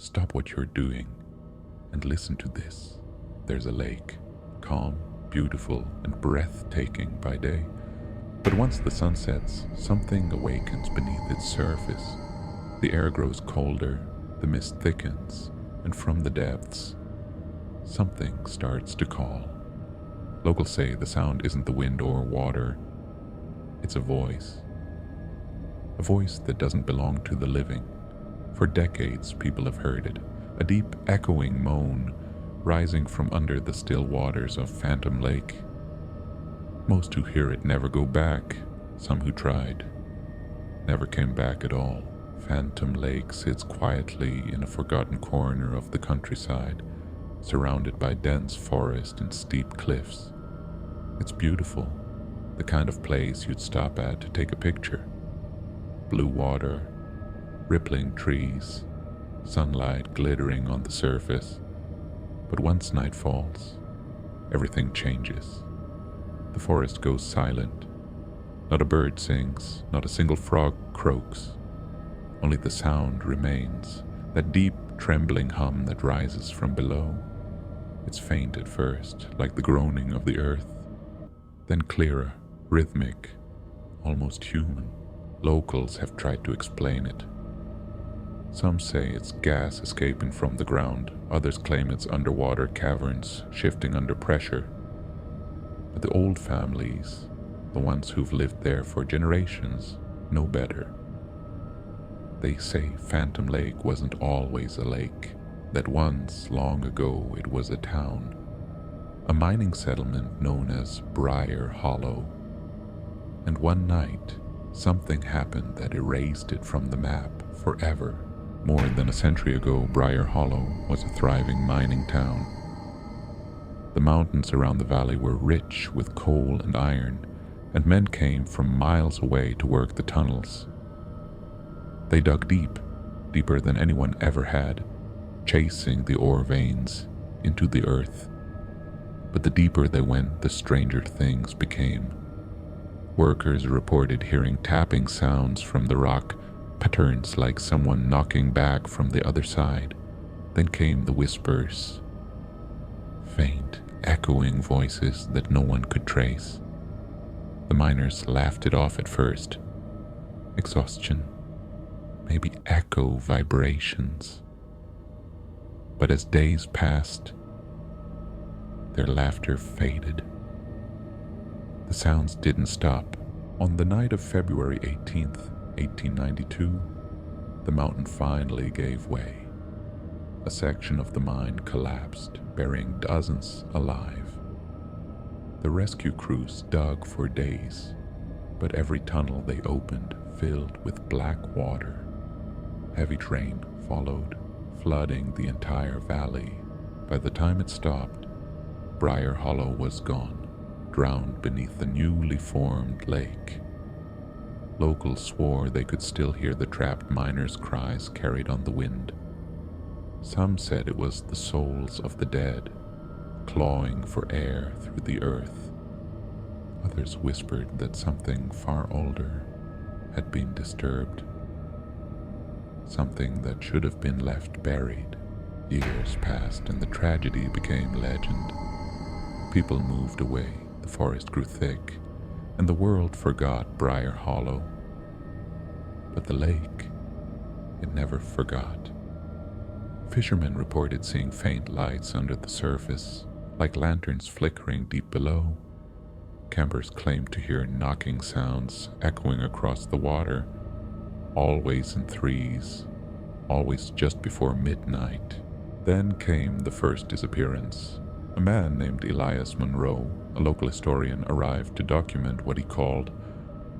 Stop what you're doing and listen to this. There's a lake, calm, beautiful, and breathtaking by day. But once the sun sets, something awakens beneath its surface. The air grows colder, the mist thickens, and from the depths, something starts to call. Locals say the sound isn't the wind or water, it's a voice. A voice that doesn't belong to the living. For decades, people have heard it, a deep echoing moan rising from under the still waters of Phantom Lake. Most who hear it never go back. Some who tried never came back at all. Phantom Lake sits quietly in a forgotten corner of the countryside, surrounded by dense forest and steep cliffs. It's beautiful, the kind of place you'd stop at to take a picture. Blue water, rippling trees, sunlight glittering on the surface. But once night falls, everything changes. The forest goes silent. Not a bird sings, not a single frog croaks. Only the sound remains, that deep, trembling hum that rises from below. It's faint at first, like the groaning of the earth, then clearer, rhythmic, almost human. Locals have tried to explain it. Some say it's gas escaping from the ground, others claim it's underwater caverns shifting under pressure. But the old families, the ones who've lived there for generations, know better. They say Phantom Lake wasn't always a lake, that once, long ago, it was a town, a mining settlement known as Briar Hollow. And one night, something happened that erased it from the map forever. More than a century ago, Briar Hollow was a thriving mining town. The mountains around the valley were rich with coal and iron, and men came from miles away to work the tunnels. They dug deep, deeper than anyone ever had, chasing the ore veins into the earth. But the deeper they went, the stranger things became. Workers reported hearing tapping sounds from the rock, patterns like someone knocking back from the other side. Then came the whispers, faint, echoing voices that no one could trace. The miners laughed it off at first. Exhaustion, maybe echo vibrations. But as days passed, their laughter faded. The sounds didn't stop. On the night of February 18th, 1892, the mountain finally gave way. A section of the mine collapsed, burying dozens alive. The rescue crews dug for days, but every tunnel they opened filled with black water. Heavy rain followed, flooding the entire valley. By the time it stopped, Briar Hollow was gone, drowned beneath the newly formed lake. Locals swore they could still hear the trapped miners' cries carried on the wind. Some said it was the souls of the dead, clawing for air through the earth. Others whispered that something far older had been disturbed. Something that should have been left buried. Years passed and the tragedy became legend. People moved away, the forest grew thick, and the world forgot Briar Hollow. But the lake, it never forgot. Fishermen reported seeing faint lights under the surface, like lanterns flickering deep below. Campers claimed to hear knocking sounds echoing across the water, always in threes, always just before midnight. Then came the first disappearance. A man named Elias Monroe, a local historian, arrived to document what he called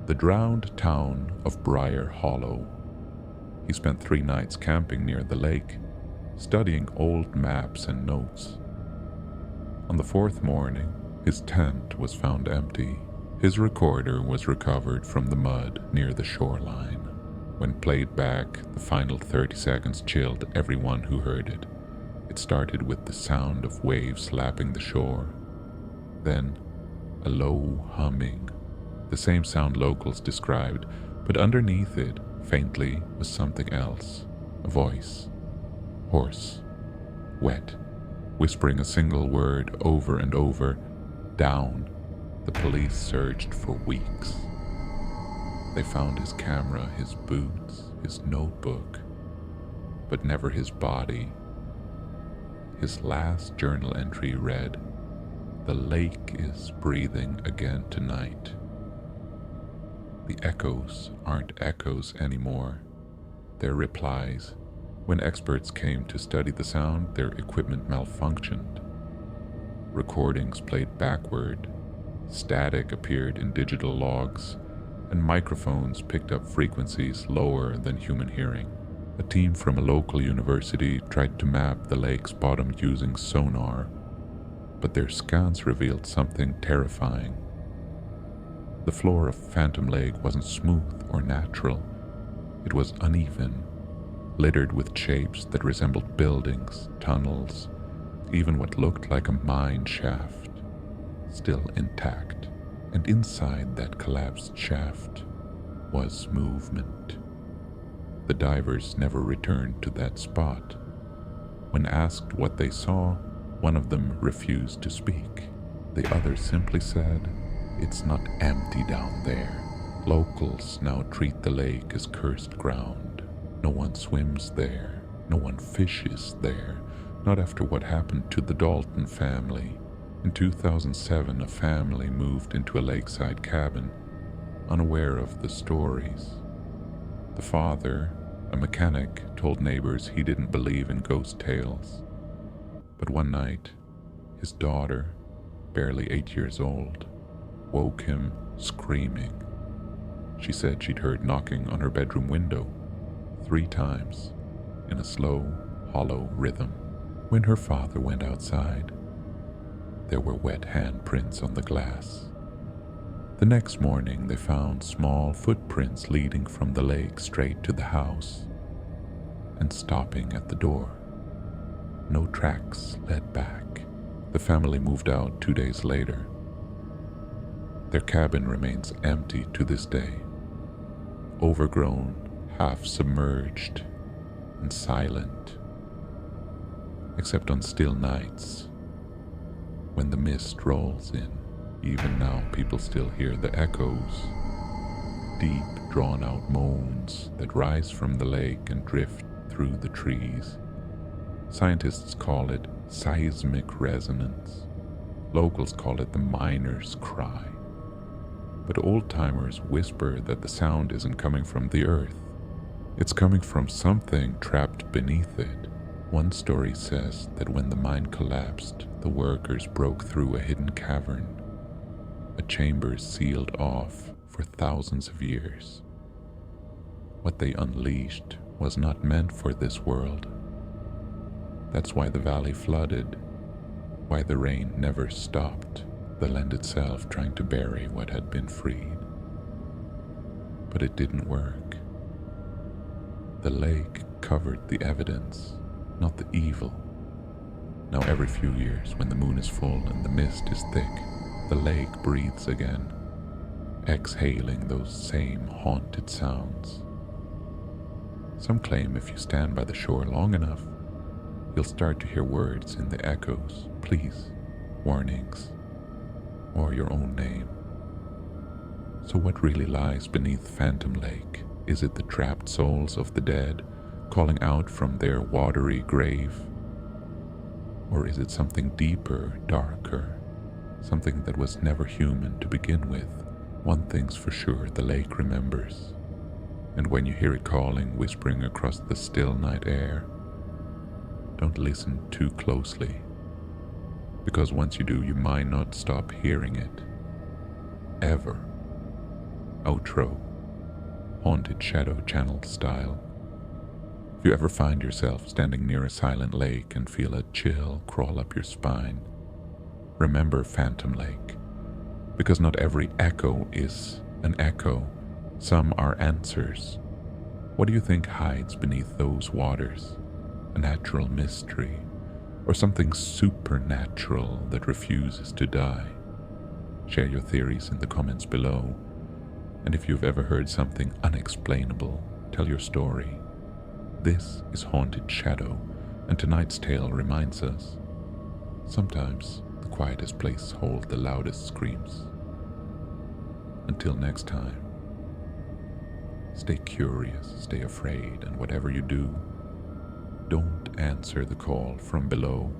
the drowned town of Briar Hollow. He spent 3 nights camping near the lake, studying old maps and notes. On the 4th morning, his tent was found empty. His recorder was recovered from the mud near the shoreline. When played back, the final 30 seconds chilled everyone who heard it. It started with the sound of waves lapping the shore. Then, a low humming, the same sound locals described, but underneath it, faintly, was something else, a voice. hoarse, wet, whispering a single word over and over, down. The police searched for weeks. They found his camera, his boots, his notebook, but never his body. His last journal entry read, "The lake is breathing again tonight." The echoes aren't echoes anymore. They're replies. When experts came to study the sound, their equipment malfunctioned. Recordings played backward. Static appeared in digital logs, and microphones picked up frequencies lower than human hearing. A team from a local university tried to map the lake's bottom using sonar, but their scans revealed something terrifying. The floor of Phantom Lake wasn't smooth or natural. It was uneven, littered with shapes that resembled buildings, tunnels, even what looked like a mine shaft, still intact. And inside that collapsed shaft was movement. The divers never returned to that spot. When asked what they saw, one of them refused to speak. The other simply said, "It's not empty down there. Locals now treat the lake as cursed ground. No one swims there. No one fishes there. Not after what happened to the Dalton family. In 2007, a family moved into a lakeside cabin, unaware of the stories. The father, a mechanic, told neighbors he didn't believe in ghost tales. But one night, his daughter, barely 8 years old, woke him screaming. She said she'd heard knocking on her bedroom window 3 times in a slow, hollow rhythm. When her father went outside, there were wet handprints on the glass. The next morning, they found small footprints leading from the lake straight to the house and stopping at the door. No tracks led back. The family moved out 2 days later. Their cabin remains empty to this day, overgrown, half submerged, and silent, except on still nights. When the mist rolls in, even now people still hear the echoes, deep drawn-out moans that rise from the lake and drift through the trees. Scientists call it seismic resonance. Locals call it the miner's cry. But old-timers whisper that the sound isn't coming from the earth. It's coming from something trapped beneath it. One story says that when the mine collapsed, the workers broke through a hidden cavern, a chamber sealed off for thousands of years. What they unleashed was not meant for this world. That's why the valley flooded, why the rain never stopped, the land itself trying to bury what had been freed. But it didn't work. The lake covered the evidence, not the evil. Now every few years, when the moon is full and the mist is thick, the lake breathes again, exhaling those same haunted sounds. Some claim if you stand by the shore long enough, you'll start to hear words in the echoes, please, warnings, or your own name. So what really lies beneath Phantom Lake? Is it the trapped souls of the dead calling out from their watery grave? Or is it something deeper, darker, something that was never human to begin with? One thing's for sure, the lake remembers. And when you hear it calling, whispering across the still night air, don't listen too closely, because once you do, you might not stop hearing it. Ever. Outro. Haunted Shadow Channel style. If you ever find yourself standing near a silent lake and feel a chill crawl up your spine, remember Phantom Lake, because not every echo is an echo. Some are answers. What do you think hides beneath those waters? A natural mystery, or something supernatural that refuses to die? Share your theories in the comments below. And if you've ever heard something unexplainable, tell your story. This is Haunted Shadow, And tonight's tale reminds us, sometimes the quietest place holds the loudest screams. Until next time, stay curious, stay afraid, and whatever you do, don't answer the call from below.